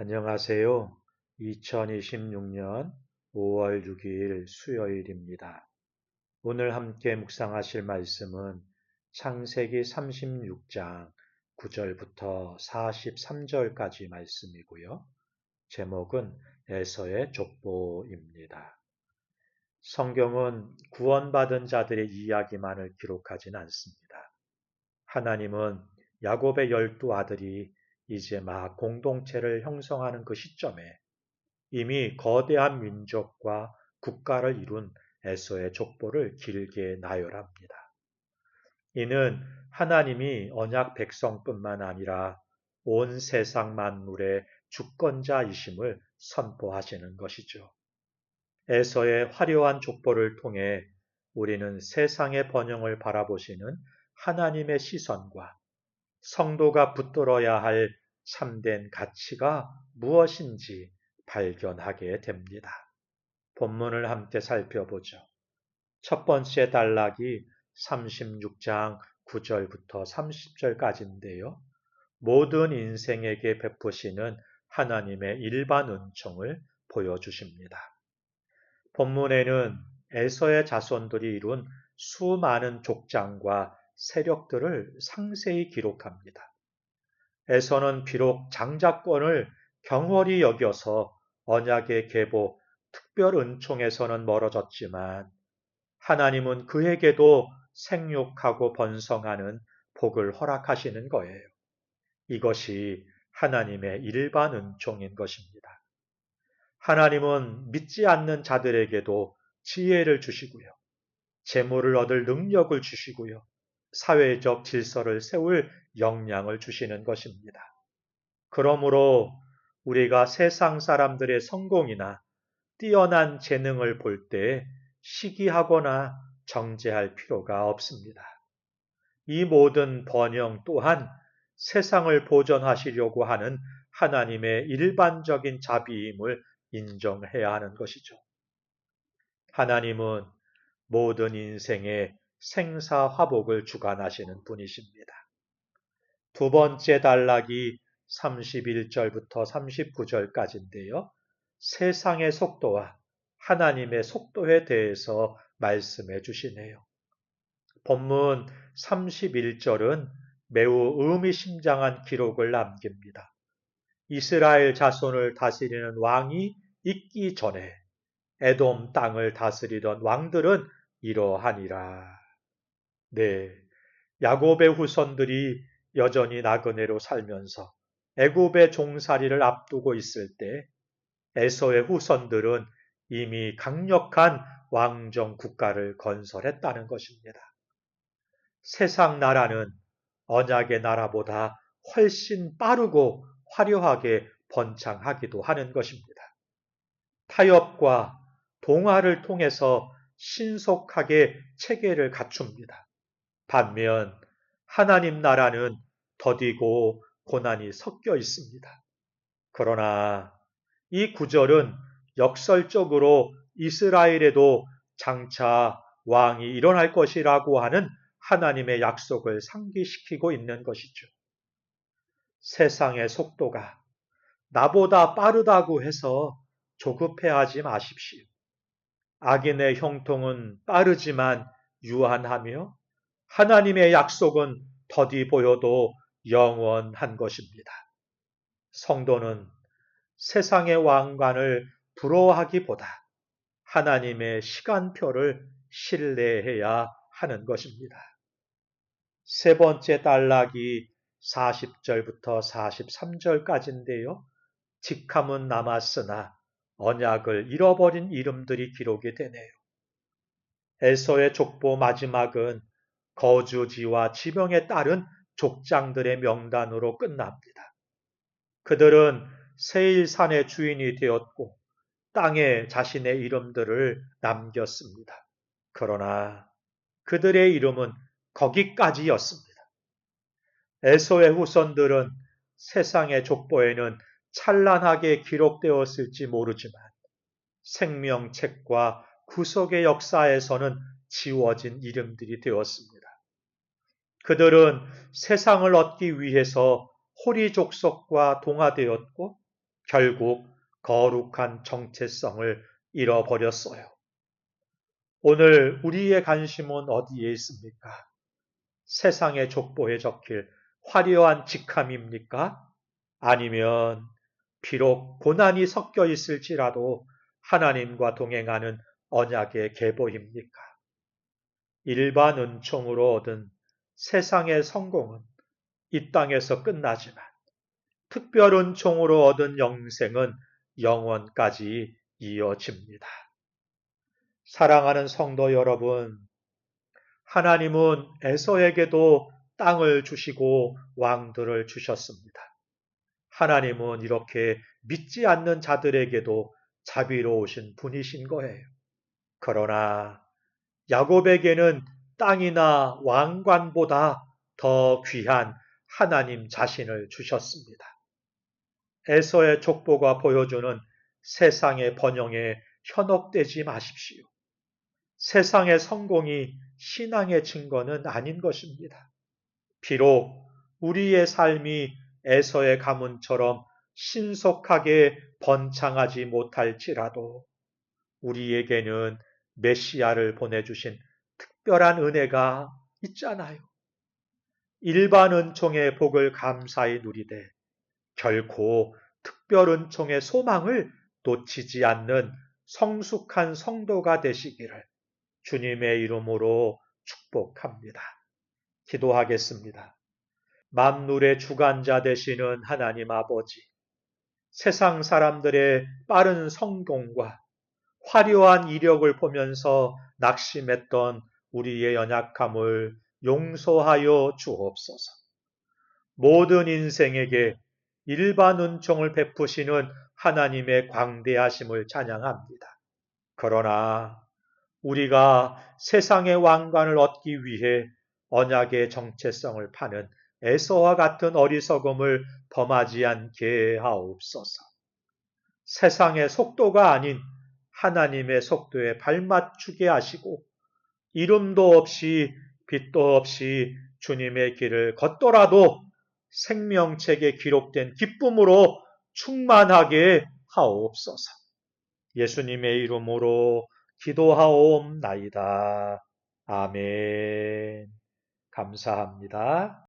안녕하세요. 2026년 5월 6일 수요일입니다. 오늘 함께 묵상하실 말씀은 창세기 36장 9절부터 43절까지 말씀이고요. 제목은 에서의 족보입니다. 성경은 구원받은 자들의 이야기만을 기록하진 않습니다. 하나님은 야곱의 12아들이 이제 막 공동체를 형성하는 그 시점에 이미 거대한 민족과 국가를 이룬 에서의 족보를 길게 나열합니다. 이는 하나님이 언약 백성뿐만 아니라 온 세상 만물의 주권자이심을 선포하시는 것이죠. 에서의 화려한 족보를 통해 우리는 세상의 번영을 바라보시는 하나님의 시선과 성도가 붙들어야 할 참된 가치가 무엇인지 발견하게 됩니다. 본문을 함께 살펴보죠. 첫 번째 단락이 36장 9절부터 30절까지인데요. 모든 인생에게 베푸시는 하나님의 일반 은총을 보여주십니다. 본문에는 에서의 자손들이 이룬 수많은 족장과 세력들을 상세히 기록합니다. 에서는 비록 장자권을 경홀히 여겨서 언약의 계보, 특별 은총에서는 멀어졌지만 하나님은 그에게도 생육하고 번성하는 복을 허락하시는 거예요. 이것이 하나님의 일반 은총인 것입니다. 하나님은 믿지 않는 자들에게도 지혜를 주시고요. 재물을 얻을 능력을 주시고요. 사회적 질서를 세울 역량을 주시는 것입니다. 그러므로 우리가 세상 사람들의 성공이나 뛰어난 재능을 볼 때 시기하거나 정죄할 필요가 없습니다. 이 모든 번영 또한 세상을 보존하시려고 하는 하나님의 일반적인 자비임을 인정해야 하는 것이죠. 하나님은 모든 인생의 생사화복을 주관하시는 분이십니다. 두 번째 단락이 31절부터 39절까지인데요. 세상의 속도와 하나님의 속도에 대해서 말씀해 주시네요. 본문 31절은 매우 의미심장한 기록을 남깁니다. 이스라엘 자손을 다스리는 왕이 있기 전에 에돔 땅을 다스리던 왕들은 이러하니라. 네, 야곱의 후손들이 여전히 나그네로 살면서 애굽의 종살이를 앞두고 있을 때 에서의 후손들은 이미 강력한 왕정 국가를 건설했다는 것입니다. 세상 나라는 언약의 나라보다 훨씬 빠르고 화려하게 번창하기도 하는 것입니다. 타협과 동화를 통해서 신속하게 체계를 갖춥니다. 반면 하나님 나라는 더디고 고난이 섞여 있습니다. 그러나 이 구절은 역설적으로 이스라엘에도 장차 왕이 일어날 것이라고 하는 하나님의 약속을 상기시키고 있는 것이죠. 세상의 속도가 나보다 빠르다고 해서 조급해하지 마십시오. 악인의 형통은 빠르지만 유한하며 하나님의 약속은 더디 보여도 영원한 것입니다. 성도는 세상의 왕관을 부러워하기보다 하나님의 시간표를 신뢰해야 하는 것입니다. 세 번째 단락이 40절부터 43절까지인데요. 직함은 남았으나 언약을 잃어버린 이름들이 기록이 되네요. 에서의 족보 마지막은 거주지와 지명에 따른 족장들의 명단으로 끝납니다. 그들은 세일산의 주인이 되었고 땅에 자신의 이름들을 남겼습니다. 그러나 그들의 이름은 거기까지였습니다. 에서의 후손들은 세상의 족보에는 찬란하게 기록되었을지 모르지만 생명책과 구속의 역사에서는 지워진 이름들이 되었습니다. 그들은 세상을 얻기 위해서 호리족속과 동화되었고 결국 거룩한 정체성을 잃어버렸어요. 오늘 우리의 관심은 어디에 있습니까? 세상의 족보에 적힐 화려한 직함입니까? 아니면 비록 고난이 섞여 있을지라도 하나님과 동행하는 언약의 계보입니까? 일반 은총으로 얻은 세상의 성공은 이 땅에서 끝나지만 특별 은총으로 얻은 영생은 영원까지 이어집니다. 사랑하는 성도 여러분, 하나님은 에서에게도 땅을 주시고 왕들을 주셨습니다. 하나님은 이렇게 믿지 않는 자들에게도 자비로우신 분이신 거예요. 그러나 야곱에게는 땅이나 왕관보다 더 귀한 하나님 자신을 주셨습니다. 에서의 족보가 보여주는 세상의 번영에 현혹되지 마십시오. 세상의 성공이 신앙의 증거는 아닌 것입니다. 비록 우리의 삶이 에서의 가문처럼 신속하게 번창하지 못할지라도 우리에게는 메시아를 보내주신 특별한 은혜가 있잖아요. 일반 은총의 복을 감사히 누리되 결코 특별 은총의 소망을 놓치지 않는 성숙한 성도가 되시기를 주님의 이름으로 축복합니다. 기도하겠습니다. 만물의 주관자 되시는 하나님 아버지, 세상 사람들의 빠른 성공과 화려한 이력을 보면서 낙심했던 우리의 연약함을 용서하여 주옵소서. 모든 인생에게 일반 은총을 베푸시는 하나님의 광대하심을 찬양합니다. 그러나 우리가 세상의 왕관을 얻기 위해 언약의 정체성을 파는 에서와 같은 어리석음을 범하지 않게 하옵소서. 세상의 속도가 아닌 하나님의 속도에 발맞추게 하시고 이름도 없이 빛도 없이 주님의 길을 걷더라도 생명책에 기록된 기쁨으로 충만하게 하옵소서. 예수님의 이름으로 기도하옵나이다. 아멘. 감사합니다.